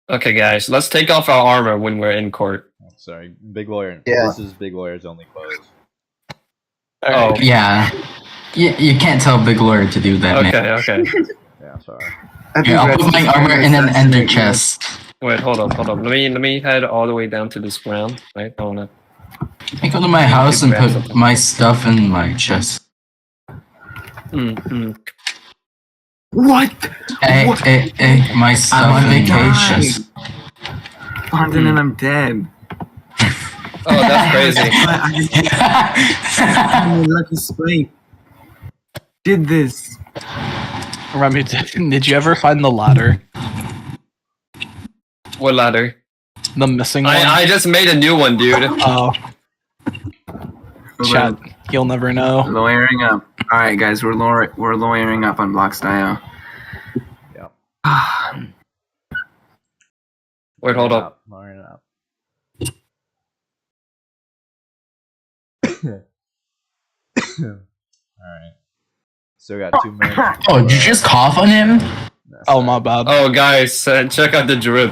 Okay, guys, let's take off our armor when we're in court. Oh, sorry, Big Lawyer. Yeah. This is Big Lawyer's only clothes. Oh, Yeah. You can't tell Big Lawyer to do that, man. okay. Yeah, sorry. Here, I'll put my armor in an ender chest. Wait, hold up. Let me head all the way down to this ground. Right, I wanna. I go to my house and put my stuff in my chest. What? Hey, my stuff on in my vacation. chest. London and I'm dead. Oh, that's crazy. I'm a lucky spike. Did this. Remy, did you ever find the ladder? What ladder? The missing one? I just made a new one, dude. Oh. Chat, you'll never know. Lawyering up. All right, guys, we're lawyering up on Blox.io. Yep. Wait, hold up. Lawyering up. Alright. Still got 2 minutes. Oh, did you just cough on him? Oh, my bad. Oh, guys, check out the drip.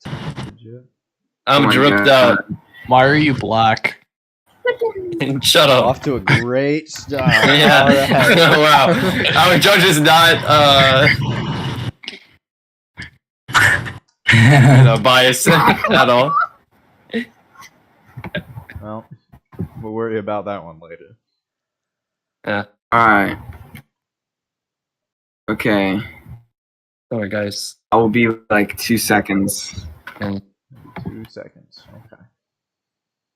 Did you? I'm Oh my dripped God. out. Why are you black? Shut up. Off to a great start. Yeah. Alright. Wow. Our judge is not biased at all. Well, we'll worry about that one later. Yeah. All right. Okay. Sorry, guys. I will be like 2 seconds. 2 seconds. Okay.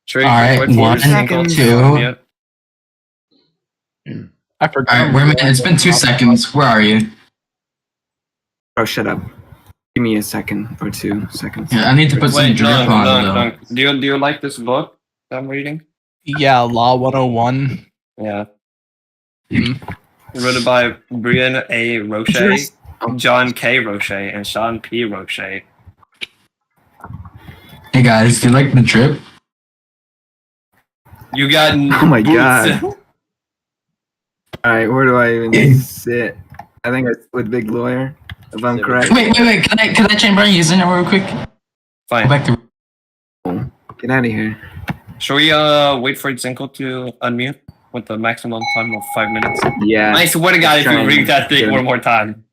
Trey, Alright, wait for 1, your single 2. Yeah. I forgot. Alright, wait a minute. It's been 2 seconds. Where are you? Oh, shut up. Give me a second or 2 seconds. Yeah, I need to put some Wait, drip on though. no. Do you like this book that I'm reading? Yeah, Law 101. Yeah. Hmm. Written by Brian A. Roche, John K. Roche, and Sean P. Roche. Hey guys, do you like the drip? You got Oh my boots. God. All right, where do I even sit? I think it's with Big Lawyer, if I'm correct. Wait. Can I change my username real quick? Go Fine. back to. Get out of here. Should we wait for Zinko to unmute with the maximum time of 5 minutes? Yeah. I swear to God, if you Trying ring that thing to- one more time.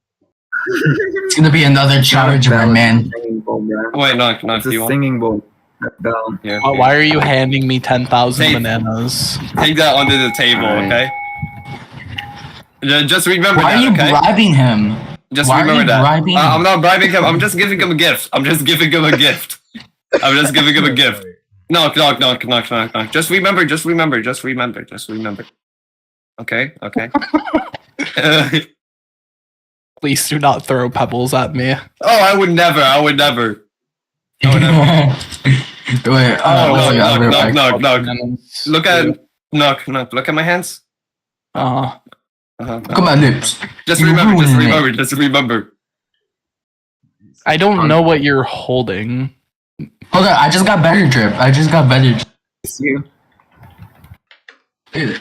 It's gonna be another charger, my man. Singing bowl, bro. Wait, no, It's do you a want? singing bowl. That bell. Here, Oh, why are you handing me 10,000 Hey. bananas? Take that under the table, Alright. okay? Just remember Why are that, you okay? bribing him? Just why are remember you that. bribing him? I'm not bribing him. I'm just giving him a gift. I'm just giving him a gift. I'm just giving him a gift. Knock. Just remember. Okay. Please do not throw pebbles at me. Oh, I would never. Wait, Knock. Bananas. Look at Look at my hands. Uh-huh. Look at my lips. Just You're remember. ruining it. Just remember. I don't know what you're holding. Hold on, I just got better drip. It's you. Look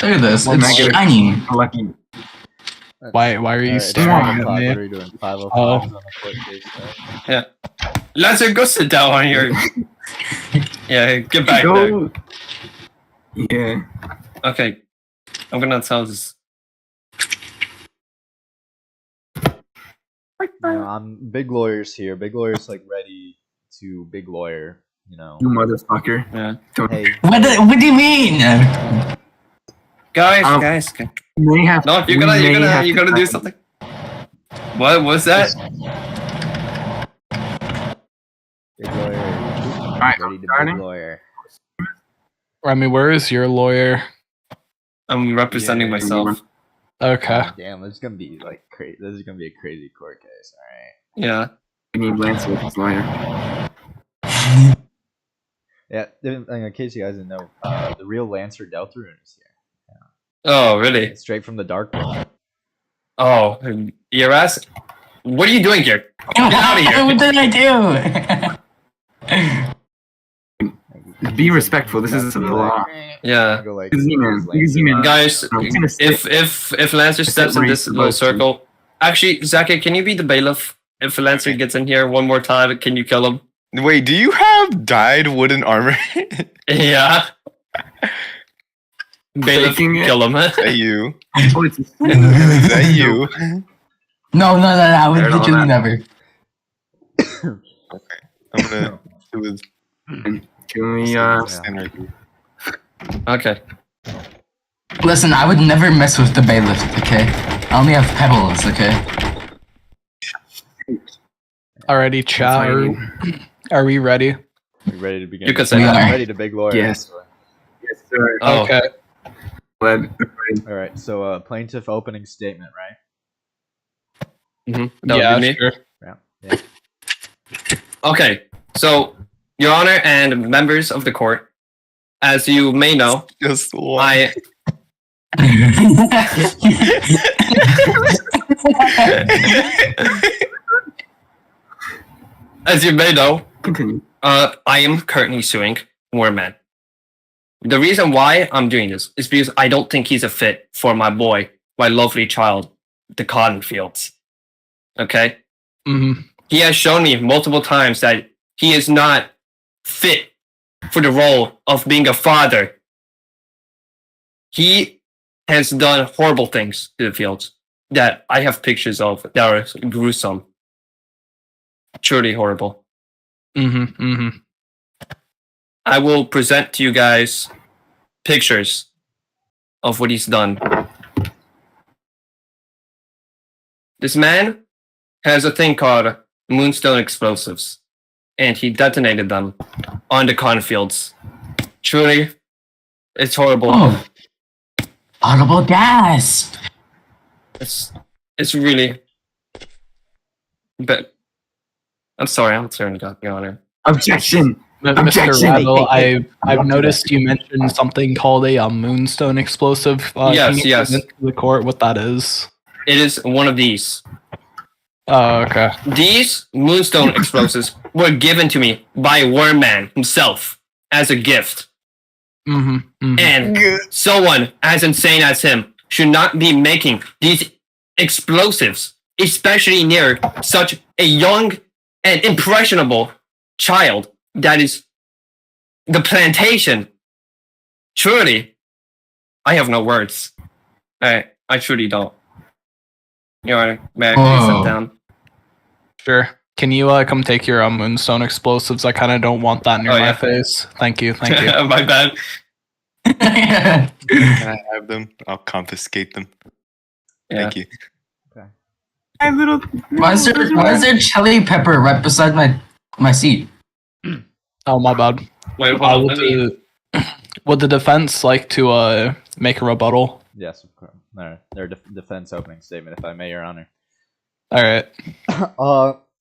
at this. Well, It's I get it. shiny. Lucky. Why are you Alright, staring come at me? We're doing 505s Oh. on the court case, right? Lancer, go sit down on your. Yeah, get back there. Go. Yeah. Okay, I'm gonna tell this. I'm Big Lawyer's here. Big Lawyer's like ready to Big Lawyer. You know. You motherfucker. Yeah, Hey. What do you mean? guys. May have. No, you're gonna do something. What was that? Big Lawyer. Alright, Ready to starting. Big Lawyer. Remy, where is your lawyer? I'm representing Yeah, myself. Okay. Damn, this is gonna be like crazy. This is gonna be a crazy court case. All right. Yeah. We need Lance with his lawyer. Yeah. In case you guys didn't know, the real Lancer Deltarune is here. Oh, really? It's straight from the dark world. Oh, your ass. What are you doing here? Get out of here. What did I do? Be respectful. This is the law. Yeah. Go like, Z-Man. Lancer. Z-Man. Guys, I'm gonna sit. if Lancer steps in this little circle, actually, Zaki, can you be the bailiff? If Lancer gets in here one more time, can you kill him? Wait, do you have dyed wooden armor? Yeah. Bailiff, Faking it? kill him. Is that you? Oh, it's Is that you? No, I would Fair enough. literally never. I'm gonna do his Can we, stand right here. Okay. Listen, I would never mess with the bailiff, okay? I only have pebbles, okay? Alrighty, chat. fine. Are we ready? You ready to begin? You can say We that. are. Ready to big lawyer. Yes. Yes, sir. Oh. Okay. Glad- All right. So, plaintiff opening statement, right? Mhm, that would Yeah, be me. sure. Yeah. Okay, so, Your Honor and members of the court, as you may know, Just one. I as you may know, Continue. I am currently suing Warman. The reason why I'm doing this is because I don't think he's a fit for my boy, my lovely child, the Cotton Fields. Okay? Mm-hmm. He has shown me multiple times that he is not fit for the role of being a father. He has done horrible things to the Fields that I have pictures of that are gruesome. Truly horrible. Mm-hmm. Mm-hmm. I will present to you guys pictures of what he's done. This man has a thing called Moonstone explosives, and he detonated them on the cornfields. Truly, it's horrible. Oh. Audible gasp! It's really. But I'm sorry, I'm turning to Your Honor. Objection. Mr. Objection. Rattle, I've noticed you mentioned something called a Moonstone explosive. Yes, can you yes. present to the court what that is? It is one of these. Oh, okay. These Moonstone explosives were given to me by Wormman himself as a gift. Mm-hmm. Mm-hmm. And someone as insane as him should not be making these explosives, especially near such a young and impressionable child that is the plantation. Truly, I have no words. I truly don't. Your Honor, may I please Whoa. sit down? Sure. Can you come take your Moonstone explosives? I kind of don't want that near Oh, my yeah. face. Thank you. Thank you. My bad. Can I have them? I'll confiscate them. Yeah. Thank you. My little. Why is there chili pepper right beside my seat? Oh, my bad. Wait, hold on. Would the defense like to make a rebuttal? Yes, of course. Their defense opening statement, if I may, Your Honor. All right.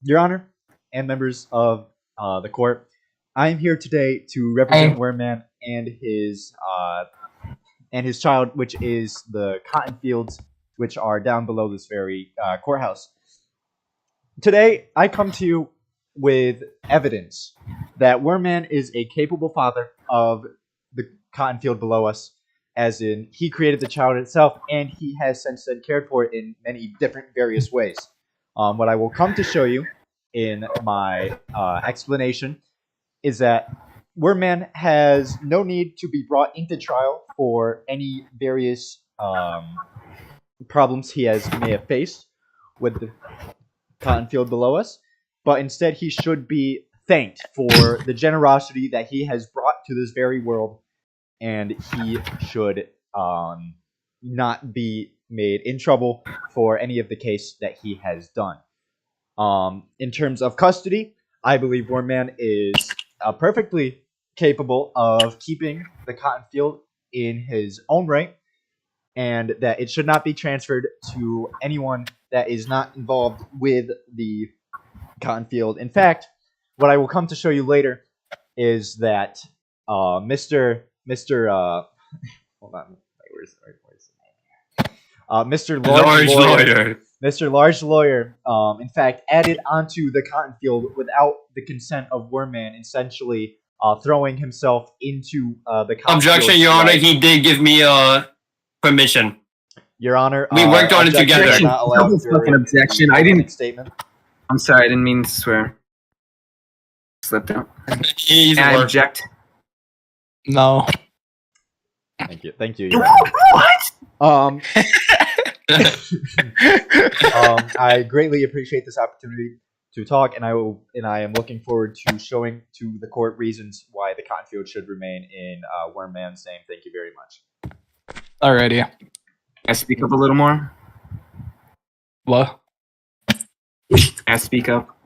Your Honor, and members of the court, I am here today to represent Hey. Werman and his child, which is the cotton fields, which are down below this very courthouse. Today, I come to you with evidence that Werman is a capable father of the cotton field below us, as in he created the child itself, and he has since then cared for it in many different various ways. What I will come to show you in my explanation is that Werman has no need to be brought into trial for any various problems he may have faced with the cotton field below us, but instead he should be thanked for the generosity that he has brought to this very world, and he should not be made in trouble for any of the case that he has done. In terms of custody, I believe Werman is perfectly capable of keeping the cotton field in his own right, and that it should not be transferred to anyone that is not involved with the cotton field. In fact, what I will come to show you later is that Mr. Hold on, where's the name? Mr. Large Lawyer. Mr. Large Lawyer, in fact, added onto the cotton field without the consent of Werman, essentially throwing himself into the cotton Objection, field. Your Honor. He did give me permission. Your Honor, We worked on it objection together. is not allowed Double during fucking objection. the I didn't- opening statement. I'm sorry, I didn't mean to swear. Slipped out. He's May I working. object? No. Thank you. What? I greatly appreciate this opportunity to talk, and I am looking forward to showing to the court reasons why the cotton field should remain in Wormman's name. Thank you very much. Alrighty. Can I speak up a little more? What? Can I speak up?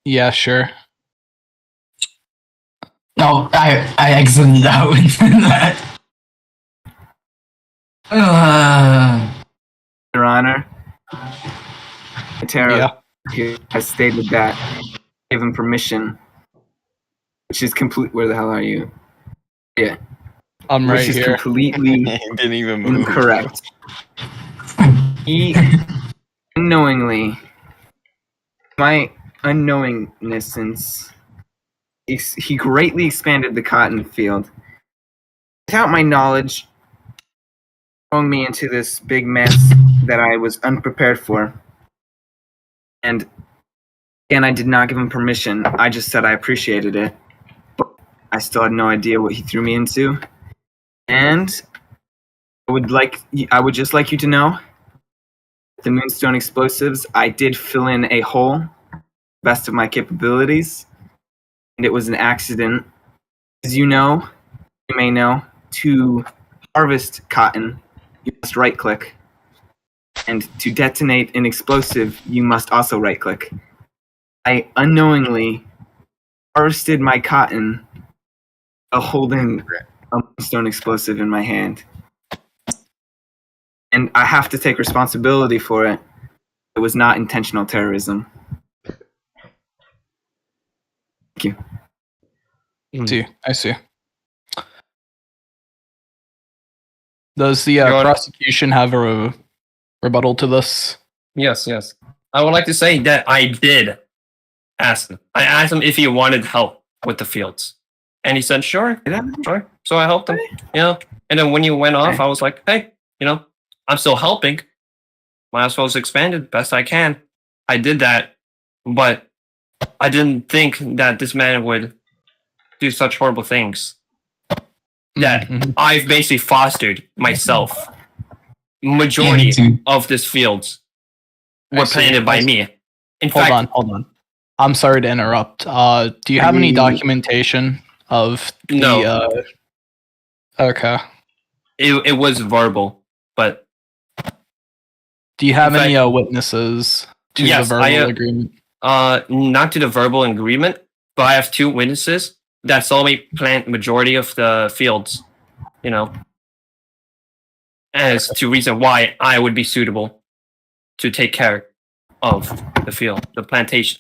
Yeah, sure. No, I exited out in that. Your Honor, Tara Yeah. has stated that given permission, which is complete. Where the hell are you? Yeah, I'm right which is here. completely Didn't even move. incorrect. He unknowingly, my unknowingness, since he greatly expanded the cotton field without my knowledge, throwing me into this big mess that I was unprepared for. And again, I did not give him permission. I just said I appreciated it, but I still had no idea what he threw me into. And I would just like you to know, the Moonstone explosives, I did fill in a hole, best of my capabilities, and it was an accident. As you may know, to harvest cotton, you must right-click. And to detonate an explosive, you must also right-click. I unknowingly harvested my cotton while holding a Moonstone explosive in my hand. And I have to take responsibility for it. It was not intentional terrorism. Thank you. I see. Does the Your Honor. prosecution have a rebuttal to this? Yes. I would like to say that I did ask him. I asked him if he wanted help with the fields. And he said, sure. So I helped him, And then when you went off, I was like, hey, I'm still helping. Might as well expand it best I can. I did that, but I didn't think that this man would do such horrible things that Mhm. I've basically fostered myself. Yeah, me Majority too. of these fields I were see. planted by me. In Hold fact, on. I'm sorry to interrupt. Do you have any documentation of the? No. Okay. it was verbal, but Do you have In any fact- witnesses to Yes, the I, verbal agreement? not to the verbal agreement, but I have two witnesses that saw me plant majority of the fields, as to reason why I would be suitable to take care of the field, the plantation.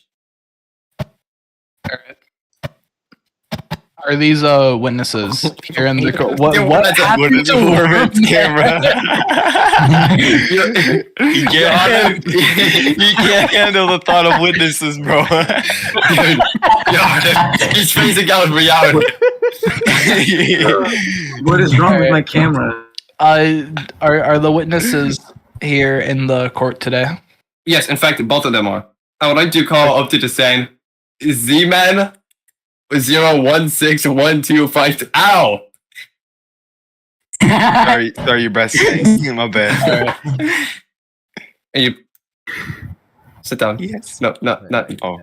Are these witnesses here in the court? What That's a happened to Wormman's Wormman? camera? You can't handle the thought of witnesses, bro. He's facing out reality. What is wrong with my camera? Are the witnesses here in the court today? Yes, in fact, both of them are. I would like to call up to the stand Z-Man 0161252. Ow! sorry, your breath stinks. My bad. And you sit down. Yes. No, not. Oh.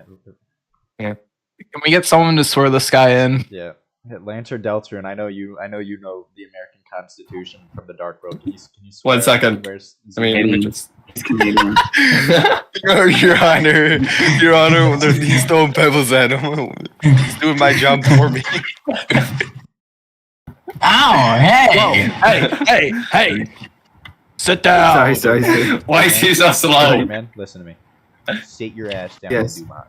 Can we get someone to swear this guy in? Yeah. Lancer Deltron, I know you know the American Constitution from the Dark Road. Can you swear 1 second. where's I mean, let me Canadian. just. He's Canadian. Your Honor, he's throwing pebbles at him. He's doing my job for me. Ow! Hey! Hey! Sit down. sorry. Why is he so Hey, slow? man, listen to me. Sit your ass down Yes. and do mine.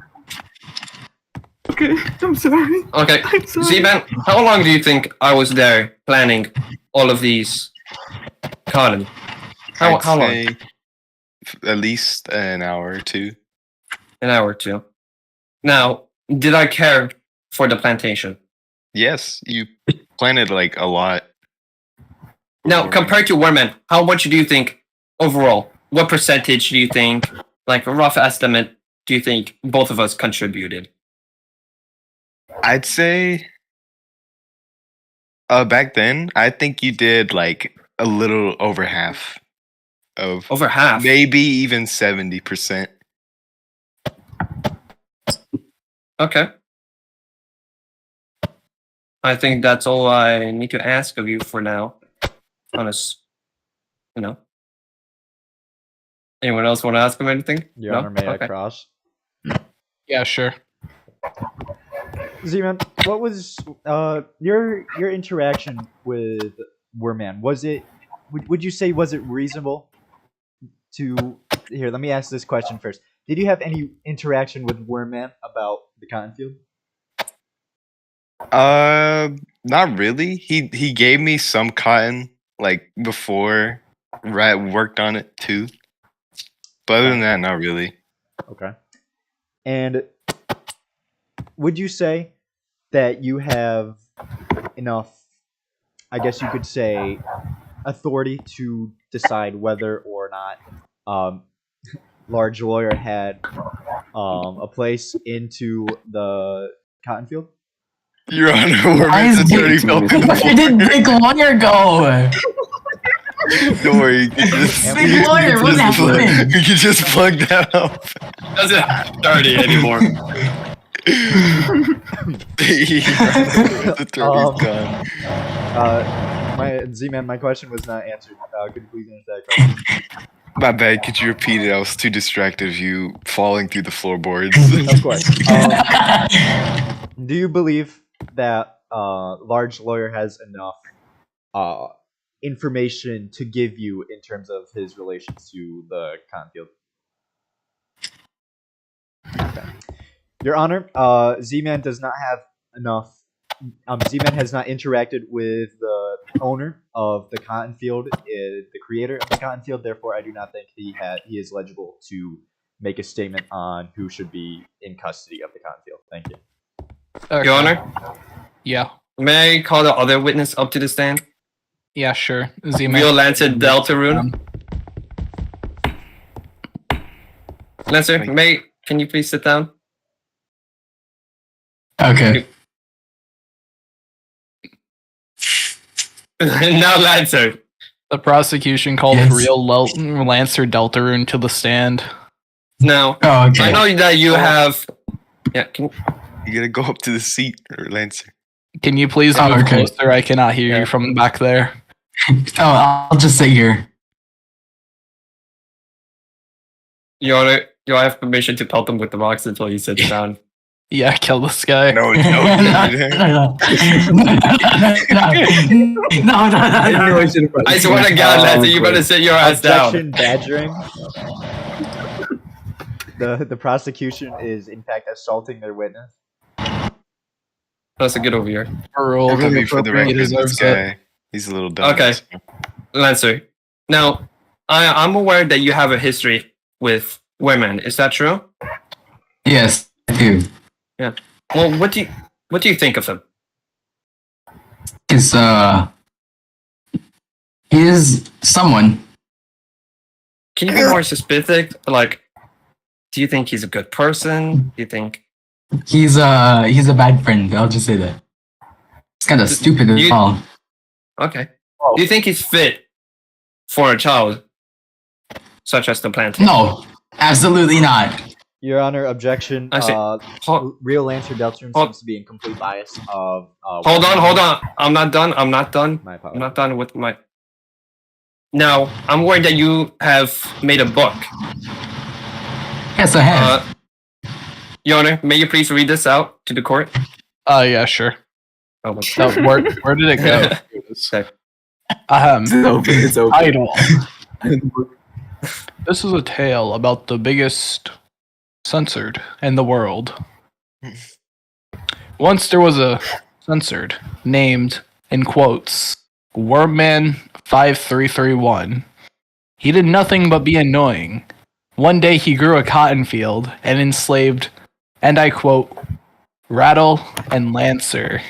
Okay, I'm sorry. Okay, I'm sorry. Z-Man, how long do you think I was there planning all of these cotton? How I'd long? say at least an hour or two. An hour or two. Now, did I care for the plantation? Yes, you planted like a lot. Now, compared to Wormman, how much do you think overall? What percentage do you think, like a rough estimate, do you think both of us contributed? I'd say back then, I think you did like a little over half of Over half. maybe even 70%. Okay. I think that's all I need to ask of you for now. Honest, Anyone else want to ask him anything? Your No? Honor, may Okay. I cross? Yeah, sure. Z-Man, what was your interaction with Worman? Was it would you say was it reasonable to here, let me ask this question first. Did you have any interaction with Worman about the cotton field? Not really. He gave me some cotton like before Rat worked on it too. But other than that, not really. Okay. And would you say that you have enough, I guess you could say, authority to decide whether or not Large Lawyer had a place into the cotton field? Your Honor, Why Worman's is attorney Big- fell through the Where did Big Lawyer go? Don't worry, you can just, Big Lawyer, what happened? you can just plug that up. Doesn't have 30 anymore. The attorney's gone. My Z-Man, my question was not answered. Could you please answer that question? My bad, could you repeat it? I was too distracted of you falling through the floorboards. Of course. Do you believe that Large Lawyer has enough information to give you in terms of his relations to the cotton field? Okay. Your Honor, Z-Man does not have enough. Z-Man has not interacted with the owner of the cotton field, the creator of the cotton field. Therefore, I do not think he is eligible to make a statement on who should be in custody of the cotton field. Thank you. Okay. Your Honor, Yeah. may I call the other witness up to the stand? Yeah, sure. Z-Man. Real Lancer Deltarune. Lancer, can you please sit down? Okay. Now, Lancer. The prosecution called Yes. real Lancer Deltarune to the stand. Now, Oh, okay. I know that you have. Yeah, You gotta go up to the seat, or Lancer. Can you please Oh, move okay. closer? I cannot hear Yeah. you from back there. Oh, I'll just sit here. Your Honor, do I have permission to pelt him with the rocks until he sits down? Yeah, kill this guy. No, No, no. no. I swear to God, Lancer, you better sit your ass down. Objection badgering. The prosecution is in fact assaulting their witness. Let's get over here. Rule. I mean, for the He record, this deserves it. guy, he's a little dumb. Okay. so- Lancer, now, I'm aware that you have a history with women. Is that true? Yes, I do. Well, what do you think of him? Because, he is someone. Can you be more specific? Like, do you think he's a good person? Do you think He's a bad friend. I'll just say that. It's kind of stupid as you- well. okay? Do you think he's fit for a child such as the plant? No, absolutely not. Your Honor, objection. I see. Real Lancer Deltrum Hold- seems to be in complete bias of. Hold on. I'm not done. My I'm apologies. not done with my. Now, I'm worried that you have made a book. Yes, I have. Your Honor, may you please read this out to the court? Yeah, sure. Oh, my So, where did it go? Okay. It's open. Idle. This is a tale about the biggest censored in the world. Once there was a censored named, in quotes, Wormman 5331. He did nothing but be annoying. One day he grew a cotton field and enslaved, and I quote, Rattle and Lancer.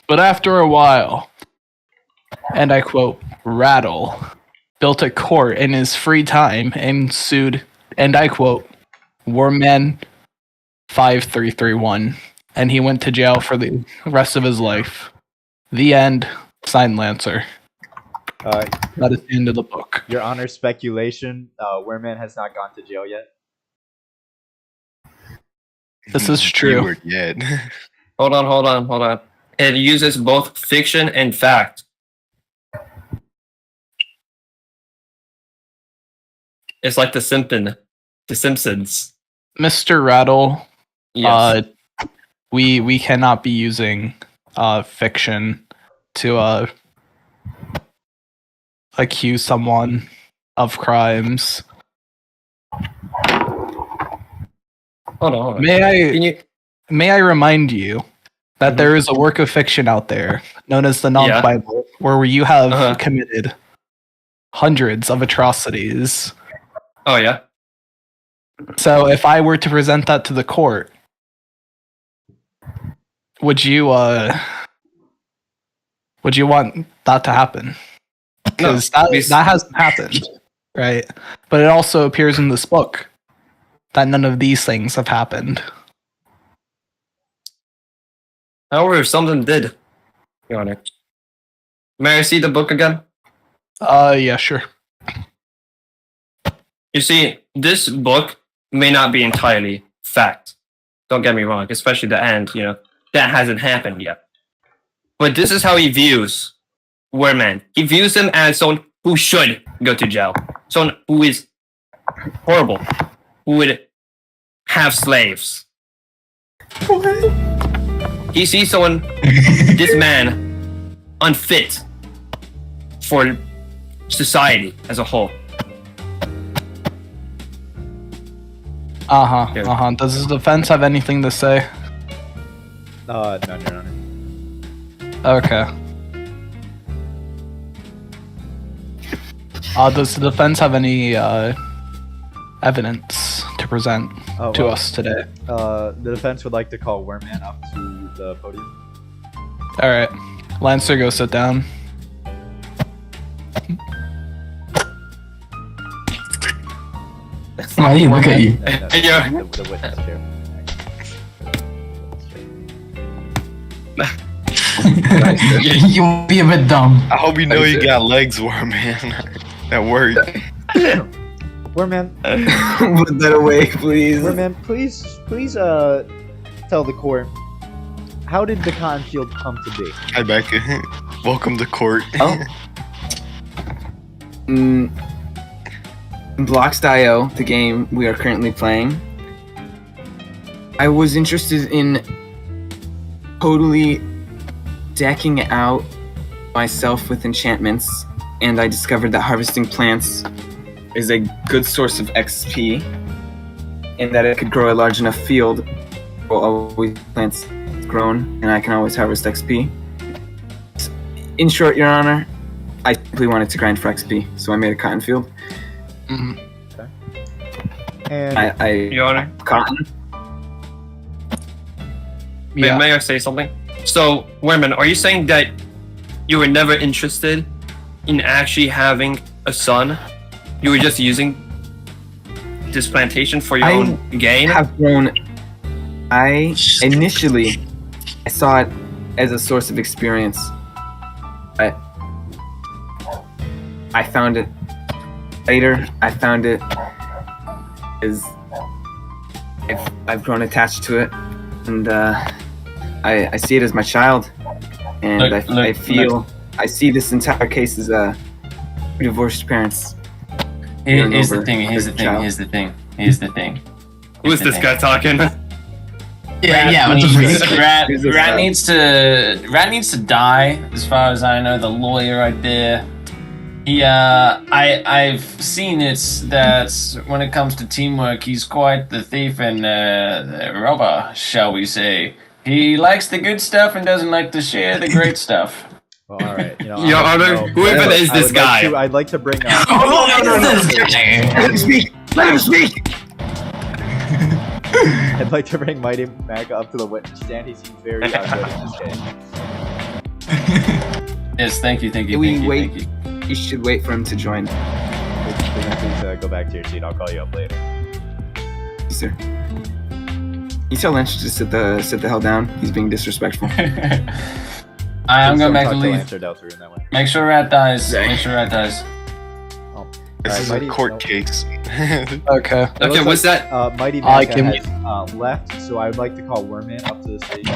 But after a while, and I quote, Rattle built a court in his free time and sued, and I quote, Wormman 5331, and he went to jail for the rest of his life. The end. Signed, Lancer. That is the end of the book. Your Honor, speculation. Wereman has not gone to jail yet. This is true. Keyword yet. Hold on. It uses both fiction and fact. It's like The Simpsons. Mr. Rattle, Yes. we cannot be using fiction to accuse someone of crimes. Hold on. May I remind you that there is a work of fiction out there known as the Nonc Bible, where you have committed hundreds of atrocities. Oh yeah. So if I were to present that to the court, would you want that to happen? Because that hasn't happened, right? But it also appears in this book that none of these things have happened. However, if something did, Your Honor. May I see the book again? Yeah, sure. You see, this book may not be entirely fact. Don't get me wrong, especially the end, that hasn't happened yet. But this is how he views Wereman. He views him as someone who should go to jail. Someone who is horrible. Who would have slaves. He sees this man, unfit for society as a whole. Does the defense have anything to say? No, Your Honor. Okay. Does the defense have any evidence to present to us today? The defense would like to call Wereman up to the podium. All right, Lancer, go sit down. Why do you look at you? Yeah. The witness chair. You will be a bit dumb. I hope you know you got legs, Wormman. That word. Wereman, Put that away, please. Wereman, please, tell the court, how did the cotton field come to be? Hi, Becca. Welcome to court. Oh. Blocks.io, the game we are currently playing, I was interested in totally decking out myself with enchantments, and I discovered that harvesting plants is a good source of XP, and that it could grow a large enough field where always plants grown, and I can always harvest XP. In short, Your Honor, I simply wanted to grind for XP, so I made a cotton field. Mhm. And Your Honor. Cotton. Yeah. May I say something? So, Wereman, are you saying that you were never interested in actually having a son? You were just using this plantation for your own gain? Have grown. I saw it as a source of experience, but I found it later. I found it as I've grown attached to it, and I see it as my child, and I see this entire case as divorced parents. Here's the thing. Who is this guy talking? Yeah, what the freak? Rat needs to die. As far as I know, the lawyer right there. I've seen it that when it comes to teamwork, he's quite the thief and the robber, shall we say. He likes the good stuff and doesn't like to share the great stuff. well, all right, Your Honor, whoever is this guy? I'd like to bring up. Let him speak. Let him speak. I'd like to bring Mighty Mac up to the witness stand. He seems very good in this case. Yes, thank you. You should wait for him to join. Please go back to your seat. I'll call you up later. sir. You tell Lynch to sit the hell down. He's being disrespectful. I'm gonna Don't make talk the to lead. Lancer Delta in that way. Make sure Rat dies. Okay. Make sure Rat dies. This Alright, is Mighty- a court no. case. Okay. It Okay, looks what's like, that? Mighty I Manta can- has left, so I would like to call Wormman up to the stage.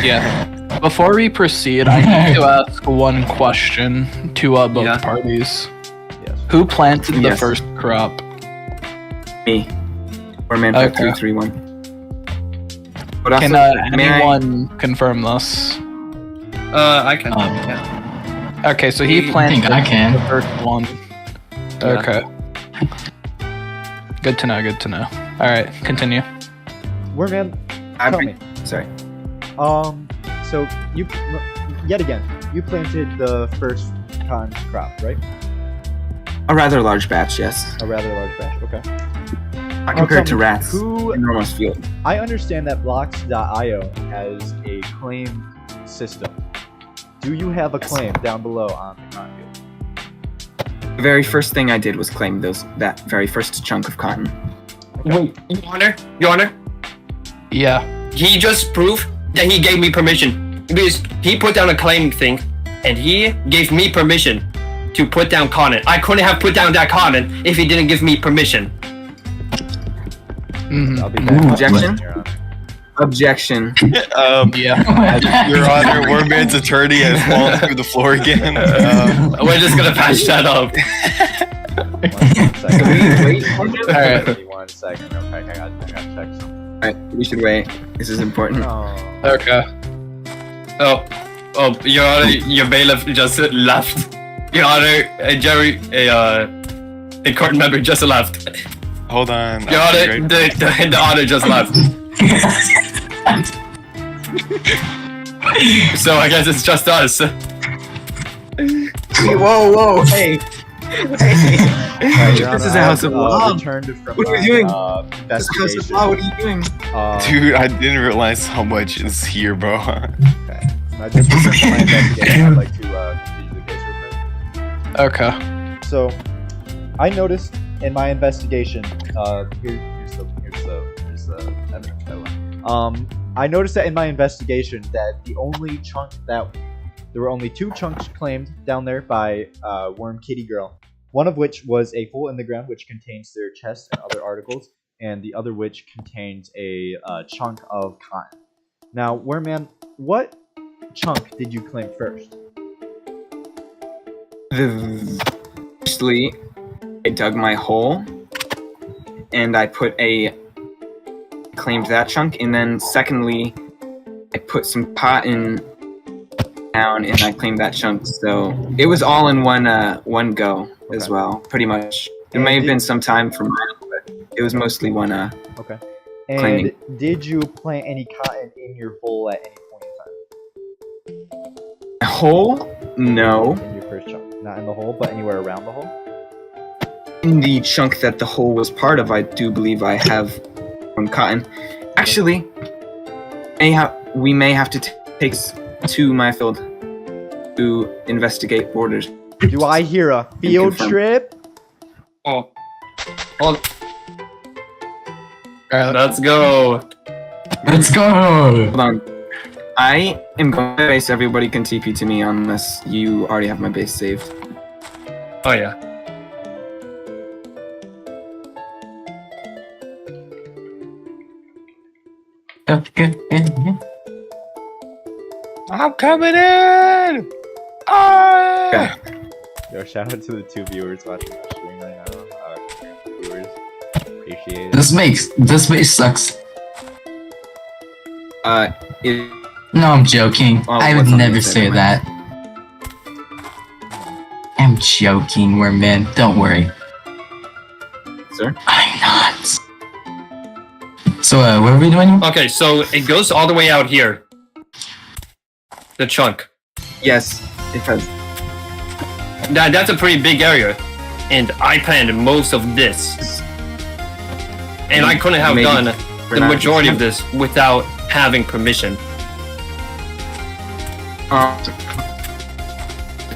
Yeah. Before we proceed, I need to ask one question to both Yeah. parties. Yes. Who planted the Yes. first crop? Me. Or man Okay. 331. But also, Can may I- anyone confirm this? I can. Um, yeah. Okay, so he I planted think I can. the first one. Yeah. Okay. Good to know, good to know. Alright, continue. Wormman, I- tell me. Sorry. So you, yet again, you planted the first cotton crop, right? A rather large batch, yes. A rather large batch. Okay. Not compared tell to me, rats Who in Norman's field. I understand that Blocks.io has a claim system. Do you have a claim down below on the cotton field? The very first thing I did was claim that very first chunk of cotton. Wait, Your Honor, Yeah. he just proved that he gave me permission because he put down a claim thing, and he gave me permission to put down cotton. I couldn't have put down that cotton if he didn't give me permission. Mhm. I'll be back. Objection? Your Honor. Objection. Yeah. Your Honor, Wormman's attorney has fallen through the floor again. We're just gonna patch that up. 1 second. Wait. Alright. Give me 1 second. Okay, I gotta check something. Alright, we should wait. This is important. Oh. Okay. Oh, Your Honor, your bailiff just left. Your Honor, Jerry, a court member just left. Hold on. Your Honor, the honor just left. So I guess it's just us. Whoa, hey. Alright, Your This is Honor, a house I've, of law. returned from What are my, you doing? This is a house of investigation. law. What are you doing? Dude, I didn't realize how much is here, bro. I just returned from my investigation. I'd like to continue the case real quick. Okay. So, I noticed in my investigation, here's the evidence, by the way. I noticed that in my investigation that there were only 2 chunks claimed down there by Worm Kitty Girl. One of which was a hole in the ground, which contains their chest and other articles, and the other which contains a chunk of cotton. Now, Wormman, what chunk did you claim first? Firstly, I dug my hole, and I claimed that chunk, and then secondly, I put some cotton down, and I claimed that chunk. So it was all in one go as Okay. well, pretty much. It And may have did- been some time for mine, but it was mostly one. Okay. And Claiming. did you plant any cotton in your hole at any point in time? Hole? No. In your first chunk? Not in the hole, but anywhere around the hole? In the chunk that the hole was part of, I do believe I have some cotton. Actually, we may have to take this to my field to investigate borders. Do I hear a field confirm. trip? Oh, hold. Alright. Let's go. Let's go. Hold on. I am going to base everybody can TP to me unless you already have my base saved. Oh yeah. Okay. I'm coming in! Ah! Okay. Yo, shout out to the 2 viewers watching the stream right now. Viewers, appreciate it. This base sucks. It, No, I'm joking. Oh, I would what's on never the say internet? that. I'm joking, Wormman. Don't worry. sir? I'm not. So, what are we doing? Okay, so it goes all the way out here. The chunk. Yes, it has. That's a pretty big area, and I planned most of this. And I couldn't have Maybe done we're the not- majority of this without having permission.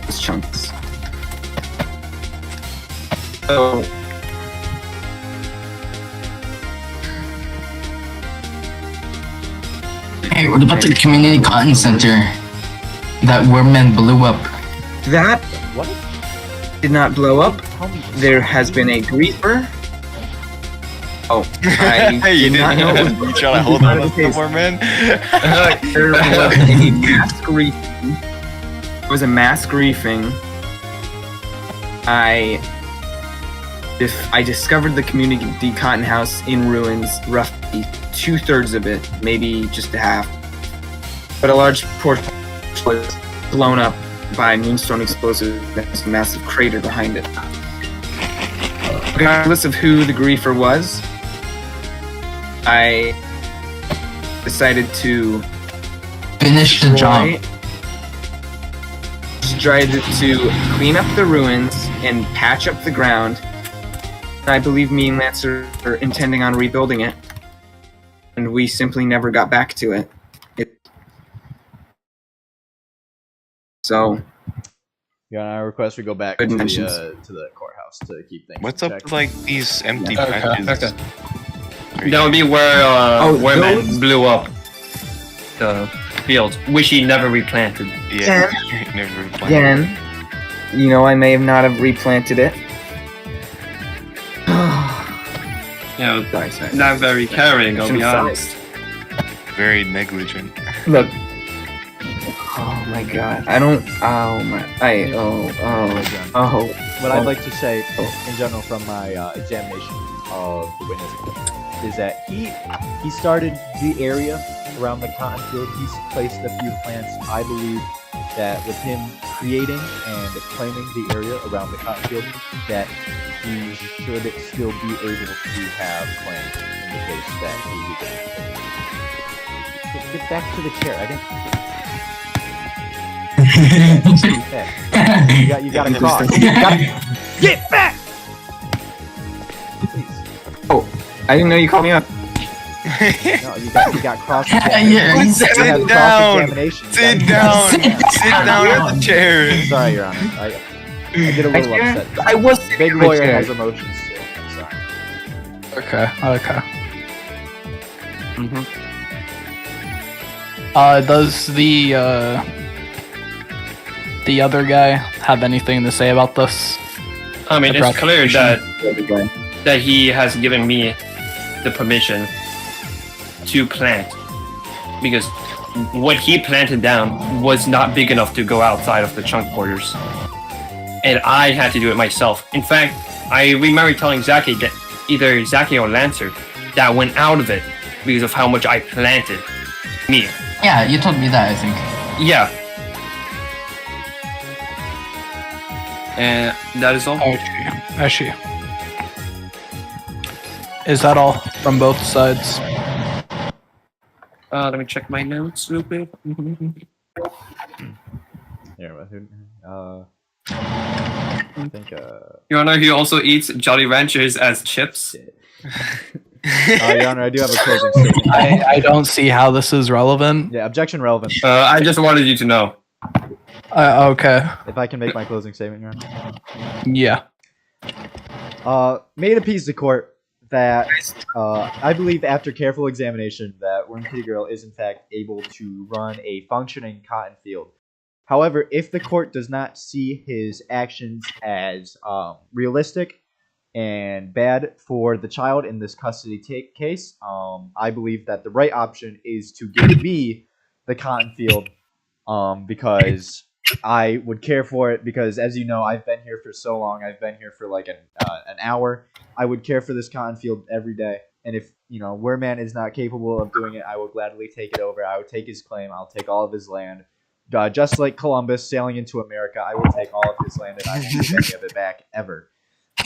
These chunks. So Hey, what about the community cotton center that Wormman blew up? That What? did not blow up. Tell me. There has been a griefer. Oh, I you did not know. didn't. You trying to hold on to more, man? There was a mass griefing. It was a mass griefing. I discovered the community cotton house in ruins, roughly 2/3 of it, maybe just a half. But a large portion was blown up by moonstone explosive. There's a massive crater behind it. Regardless of who the griefer was, I decided to Finish the job. tried to clean up the ruins and patch up the ground. I believe me and Lance are intending on rebuilding it, and we simply never got back to it. So, Yeah, I request we go back Good to intentions. the courthouse to keep things. What's in up check. with like these empty Okay, patches? That would be where where those- man blew up the field, which he never replanted. Yeah, never planned. again, you know, I may have not have replanted it. You know, Sorry. not very caring, I'll be honest. Very negligent. Look. Oh my god. I don't. Oh my. Oh. What I'd like to say in general from my examination of the witness is that he started the area around the cotton field. He's placed a few plants. I believe that with him creating and claiming the area around the cotton field, that he should still be able to have claim in the case that he get back to the chair. I didn't. Okay. You gotta cross. You gotta get back. Please. I didn't know you called me up. No, you got cross. Yeah, You Sit have down. cross-examination. Sit You down. gotta- Sit down at the chair. Sorry, Your Honor. I get a little upset. I was Big sitting in my lawyer chair. has emotions too. I'm sorry. Okay. Mm-hmm. Does the other guy have anything to say about this? I mean, The it's clear prosecution. that he has given me the permission to plant, because what he planted down was not big enough to go outside of the chunk borders, and I had to do it myself. In fact, I remember telling Zaki that either Zaki or Lancer that went out of it because of how much I planted. Me. Yeah, you told me that, I think. Yeah. And that is all. I see. Is that all from both sides? Let me check my notes real quick. Here, I think Your Honor, he also eats Jolly Ranchers as chips. Your Honor, I do have a closing statement. I don't see how this is relevant. Yeah, objection relevant. I just wanted you to know. Okay. If I can make my closing statement, Your Honor. Yeah. May it appease the court that I believe after careful examination that Worm Kitty Girl is in fact able to run a functioning cotton field. However, if the court does not see his actions as realistic and bad for the child in this custody case, I believe that the right option is to give me the cotton field because I would care for it, because as you know, I've been here for so long. I've been here for like an hour. I would care for this cotton field every day. And if, Wereman is not capable of doing it, I will gladly take it over. I would take his claim. I'll take all of his land. Just like Columbus sailing into America, I will take all of his land and I won't give any of it back ever.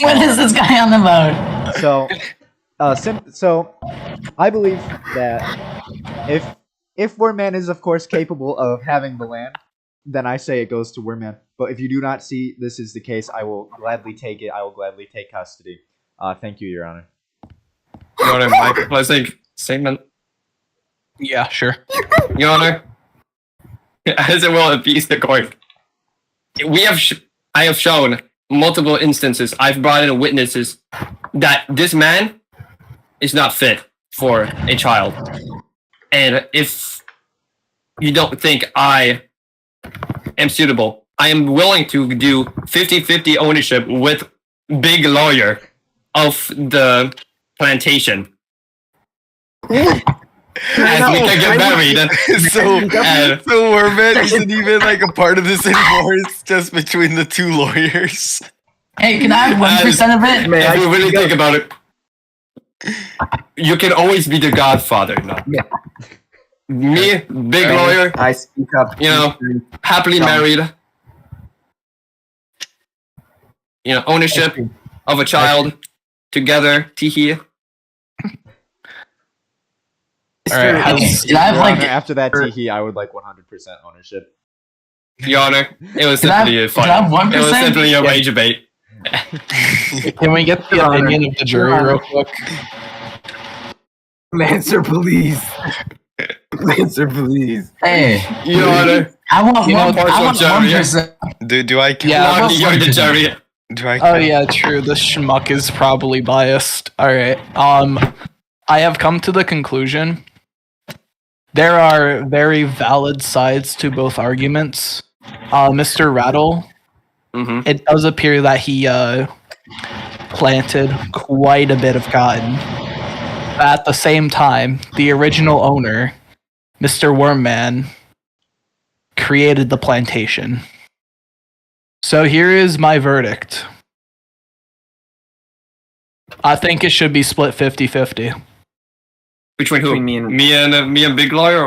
What is this guy on about? So I believe that if Wereman is of course capable of having the land, then I say it goes to Wereman. But if you do not see this is the case, I will gladly take it. I will gladly take custody. Thank you, Your Honor. Your Honor, my closing statement. Yeah, sure. Your Honor, as it will appease the court, I have shown multiple instances. I've brought in witnesses that this man is not fit for a child, and if you don't think I am suitable, I am willing to do 50-50 ownership with big lawyer of the plantation. As we can get married. so And Wormman isn't even like a part of this anymore. It's just between the two lawyers. Hey, can I have 1% of it? May if I you really speak think up? about it, you can always be the godfather. No. Yeah. Me, big lawyer, I speak up. You know, happily Come. married. Ownership of a child together. Teehee. All right, Okay, has, can I have Your like Honor, after that Teehee, I would like 100% ownership. Your Honor, it was Can I have- simply a can I have fun. It was 1%? simply a rage debate. can we get the Your Honor. opinion of the jury Your Honor. real quick? Answer, please. Answer, please. hey, Your Honor, I want You know, one. I partial want jury. 1%. Do I count? Yeah, Lord, well, you're the jury. Do I Oh count? yeah, true. The schmuck is probably biased. All right. I have come to the conclusion there are very valid sides to both arguments. Mr. Rattle, Mm-hmm. it does appear that he planted quite a bit of cotton. At the same time, the original owner, Mr. Wormman, created the plantation. So here is my verdict. I think it should be split 50-50 Between who? Between me and- me and Big Lawyer,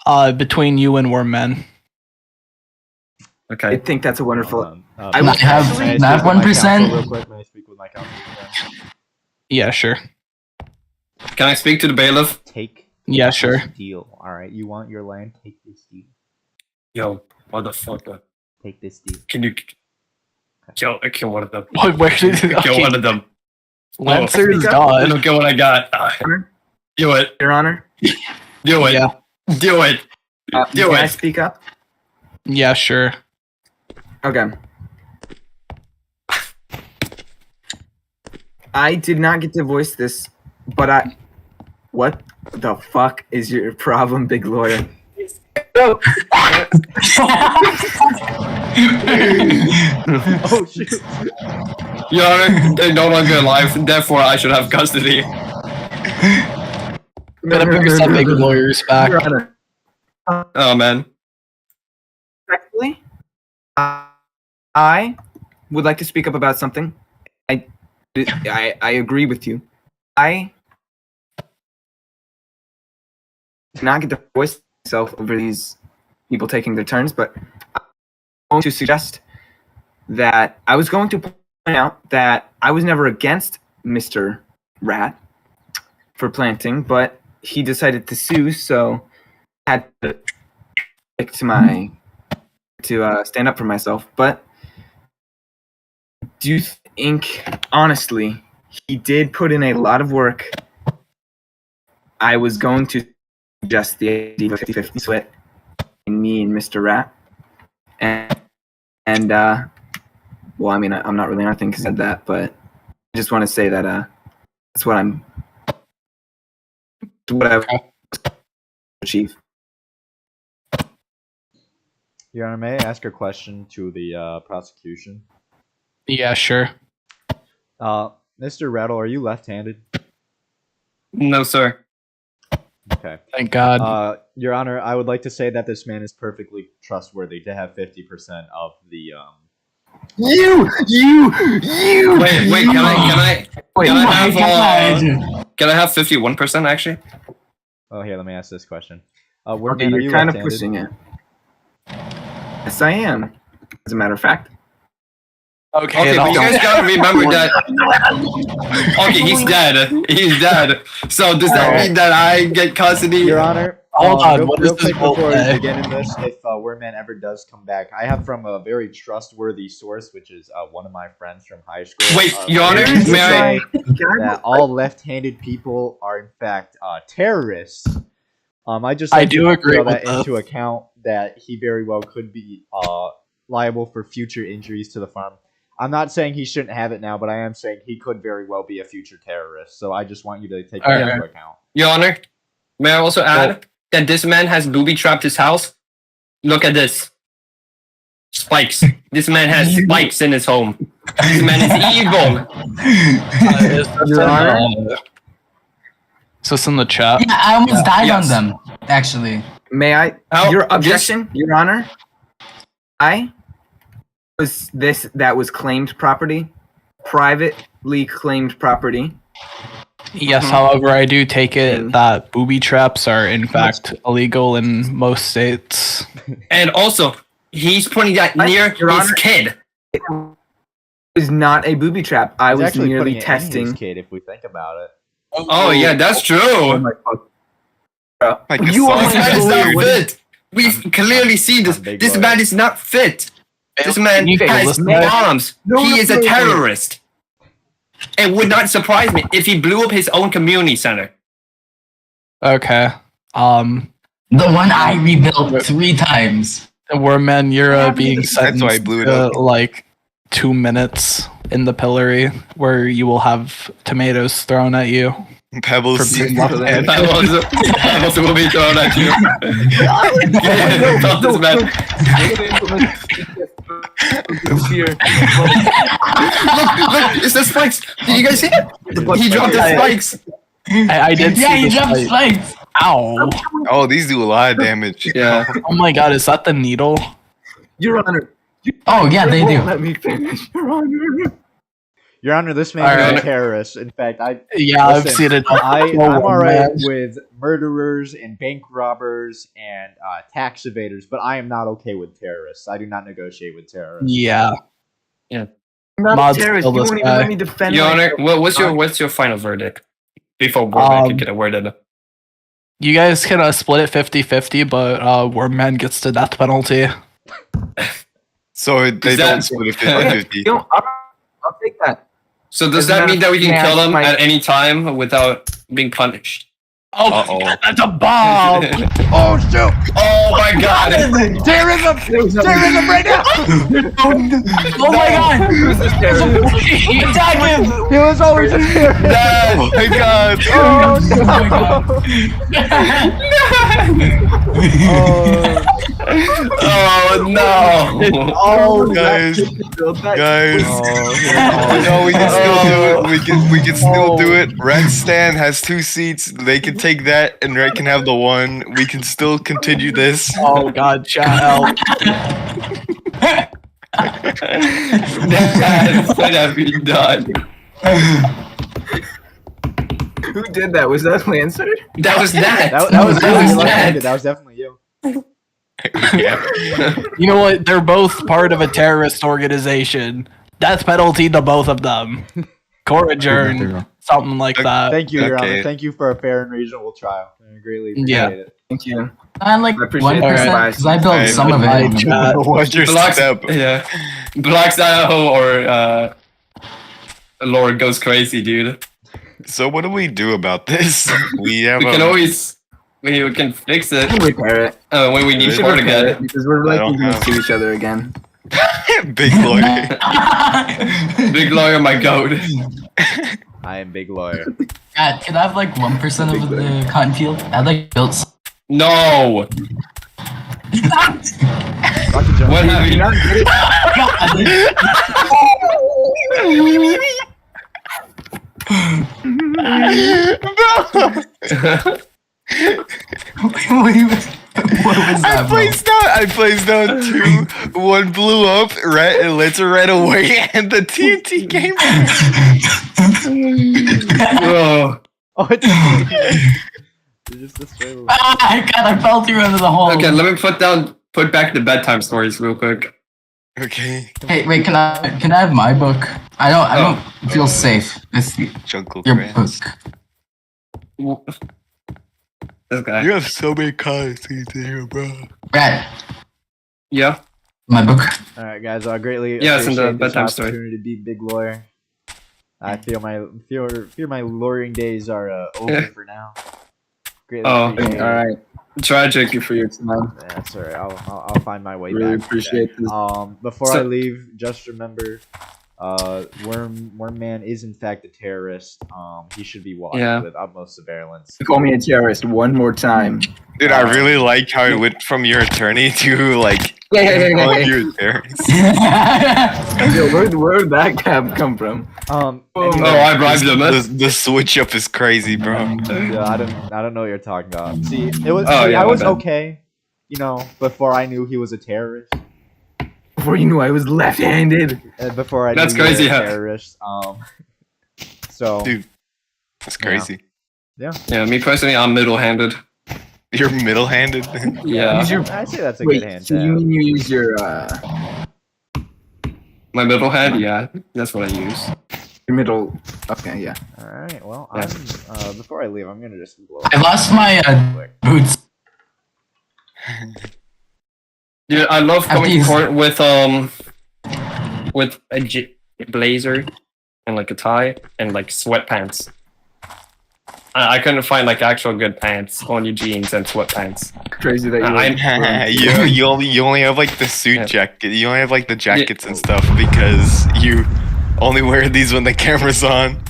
or between you and Wormman. I okay? think that's a wonderful. I I Can I would have, actually- can I have 1%? Real quick, may I speak with my counsel? Yeah, sure. Can I speak to the bailiff? Take Yeah, this sure. deal. All right, you want your land? Take this deal. Yo, motherfucker, Take this deal. can you kill one of them? Where did Kill okay, one of them. Lancer is Speak up. done. Look at what I got. Do it. Your Honor. Do it. Yeah, Do it. Do Can I it. speak up? yeah, sure. Okay. I did not get to voice this, but I. What the fuck is your problem, big lawyer? Oh shoot! Your Honor, they're no longer alive. Therefore, I should have custody. Gotta bring some big lawyers back. Your Honor. Oh man. Respectfully, I would like to speak up about something. I agree with you. I did not get to voice myself over these people taking their turns, but I'm going to suggest that I was going to point out that I was never against Mr. Rat for planting, but he decided to sue, so I had to stick to my stand up for myself. But do you think, honestly, he did put in a lot of work? I was going to suggest the 50-50 split between me and Mr. Rat. And well, I mean, I'm not really, I think said that, but I just want to say that that's what I achieve. Your Honor, may I ask a question to the prosecution? Yeah, sure. Mr. Rattle, are you left-handed? No, sir. Okay. Thank God. Your Honor, I would like to say that this man is perfectly trustworthy to have 50% of the You. Wait. Can I Wait, can I Oh my have God. can I have 51% actually? Oh, here, let me ask this question. Okay, Wormman, are you you're kind of left-handed? pushing it. Yes, I am. As a matter of fact. Okay, Okay, but you guys gotta remember that. that. Okay, he's dead. He's dead. So does that mean that I get custody? Your Honor, Hold on, what real is this quick before vote we say? begin in this, if Wormman ever does come back, I have from a very trustworthy source, which is one of my friends from high school. Wait, Your Honor, to may I? say that all left-handed people are in fact terrorists. I just I like do to agree throw with that that. into account that he very well could be liable for future injuries to the farm. I'm not saying he shouldn't have it now, but I am saying he could very well be a future terrorist. So I just want you to take that Alright. into account. Your Honor, may I also add that this man has booby trapped his house, look at this. Spikes. This man has spikes in his home. This man is evil. Your Honor? Is this in the chat? Yeah, I almost died Yes. on them, actually. May I? How- Your objection, Your Honor. That was claimed property, privately claimed property. Yes, however, I do take it that booby traps are in fact illegal in most states. And also, he's putting that near Your his Honor- kid. It was not a booby trap. I He's was actually putting merely it in testing. his kid, if we think about it. Oh yeah, that's Oh true. my fuck. Like You a are This fucking man is not dude. fit. We clearly see this. I'm big This lawyer. man is not fit. This man You has listen- bombs. No, He no, is a no, no. terrorist. It would not surprise me if he blew up his own community center. Okay. The one I rebuilt 3 times. Wormman, you're being That's why I sentenced blew it to up. like 2 minutes in the pillory where you will have tomatoes thrown at you. Pebbles. For being left And that also will be thrown at you. This man. Look, it's the spikes. Did you guys see it? He dropped the spikes. I did Yeah, see you the jumped spike. spikes. Ow. Oh, these do a lot of damage. Yeah. Oh my god, is that the needle? Your Honor. Oh, yeah, they won't do. Let me finish, Your Honor. Your Honor, this man Alright. is a terrorist. In fact, Yeah, I've Listen, seen it. I'm Oh, alright man. with murderers and bank robbers and tax evaders, but I am not okay with terrorists. I do not negotiate with terrorists. Yeah. I'm not Mods a terrorist. kill You this won't even guy. let me defend Your Honor, myself. what's your final verdict? Before Warman can Um, get a word in. You guys can split it 50-50, but Wormman gets the death penalty. So they Is don't that- split it 50-50. You know, I'll take that. So does As a that matter mean that we of can fact, kill them my- at any time without being punished? Oh, Uh-oh. that's a bomb! Oh shoot! Oh my god! Terrorism! Terrorism right now! Oh my god! Attack him! He was always a terrorist! Oh my god! Oh Oh my god. no! Oh no! Oh, Guys, guys. Oh, No, we can still do it. We can still do Oh. it. Red Stan has 2 seats. They can take that, and Red can have the 1. We can still continue this. Oh god, chat help. That could have been done. Who did that? Was that Lancer? That was that. that was definitely that. that was definitely you. You know what? They're both part of a terrorist organization. Death penalty to both of them. Court adjourned. Something like that. Thank you, Your Okay. Honor. Thank you for a fair and reasonable trial. I greatly appreciate Yeah. it. Thank you. I like I appreciate 1% that. because I built Alright, some of goodbye, it. chat. What's your Black, step? yeah. Black Idaho or Lord goes crazy, dude. So what do we do about this? We have We a can always we can fix it We can repair it. when we We need should more repair again. it because we're I like don't going know. to see each other again. big lawyer. Big lawyer, my goat. I am big lawyer. God, can I have like 1% of the cotton field? I like built. No. Dr. Jones. What have you? What was that, bro? I placed down 2. 1 blew up. Red and Litzer ran away, and the TNT came. Oh. Oh, it's just the straight line. Ah, God, I fell through into the hole. Okay, let me put back the bedtime stories real quick. Okay, Hey, wait, can I have my book? I don't feel safe with Jungle your Friends. book. This guy. You have so many cards in here, bro. Brad, Yeah. my book. All right, guys. I greatly Yes, and the appreciate this bedtime story. opportunity to be big lawyer. I feel my lawyering days are over for now. Greatly Oh, appreciate it. All right. Tragic. Thank you for your time. Yeah, that's all right. I'll find my way Really back. appreciate this. Before So- I leave, just remember, Wormman is in fact a terrorist. He should be watched Yeah. with utmost surveillance. Call me a terrorist one more time. Dude, I really liked how it went from your attorney to like calling you a terrorist. Yo, where'd that cab come from? Oh, anyway, I bribed him. The switch up is crazy, bro. yeah, I don't know what you're talking about. See, it was. Oh, see, yeah, I my was bad. okay, you know, before I knew he was a terrorist. Before you knew I was left-handed. Before I That's knew you crazy, were a huh? terrorist. So Dude, that's crazy. Yeah, me personally, I'm middle-handed. You're middle-handed. Yeah, Use your I say that's a wait. good hand. So you Chad. mean you use your my middle hand. Yeah, that's what I use. middle? Okay, yeah. All right. Well, Yeah. I'm. Before I leave, I'm gonna just blow. I lost my boots. Dude, I love Have going to these- court with a blazer and like a tie and like sweatpants. I couldn't find like actual good pants, only jeans and sweatpants. Crazy that you. you only have like the suit Yeah. jacket. You only have like the jackets and stuff because you only wear these when the camera's on.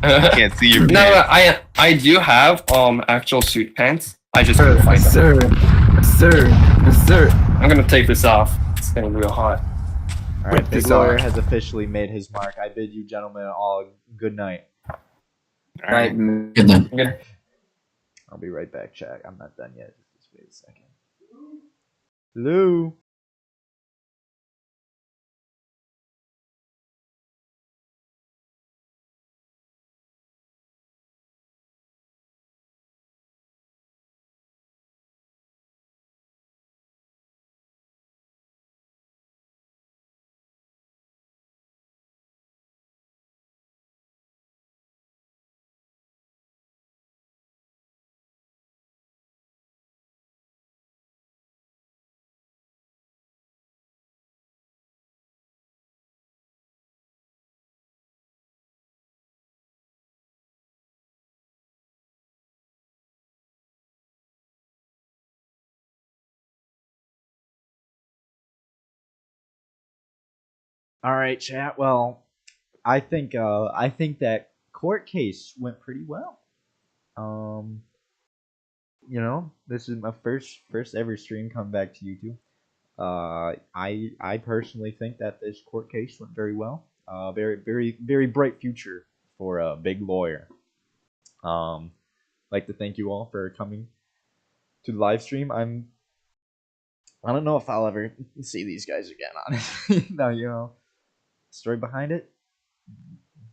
Can't see your No, pants. I do have actual suit pants. I just couldn't find them. Sir. I'm gonna take this off. It's getting real hot. All right. With Big this Lawyer on. has officially made his mark. I bid you, gentlemen, all good night. All right. Good then. Good. I'll be right back, chat. I'm not done yet. Just wait a second. Hello. All right, chat. Well, I think that court case went pretty well. You know, this is my first ever stream coming back to YouTube. I personally think that this court case went very well. Very bright future for a big lawyer. Like to thank you all for coming to the live stream. I don't know if I'll ever see these guys again. Honestly, no, you know, story behind it.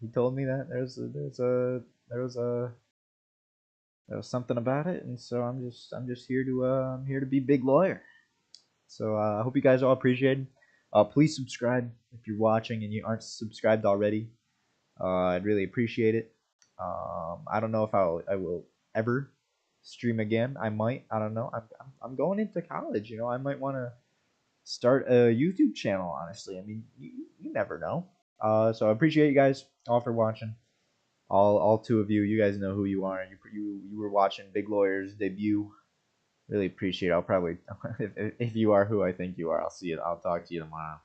He told me that there was something about it, and so I'm just here to be big lawyer. So I hope you guys all appreciate it. Please subscribe if you're watching and you aren't subscribed already. I'd really appreciate it. I don't know if I will ever stream again. I might. I don't know. I'm going into college. You know, I might want to start a YouTube channel. Honestly, I mean, you never know. So I appreciate you guys all for watching. All two of you. You guys know who you are. You were watching Big Lawyer's debut. Really appreciate it. I'll probably if you are who I think you are, I'll see it. I'll talk to you tomorrow.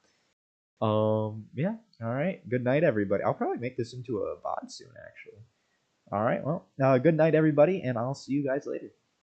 Yeah. All right. Good night, everybody. I'll probably make this into a VOD soon, actually. All right. Well, good night, everybody, and I'll see you guys later.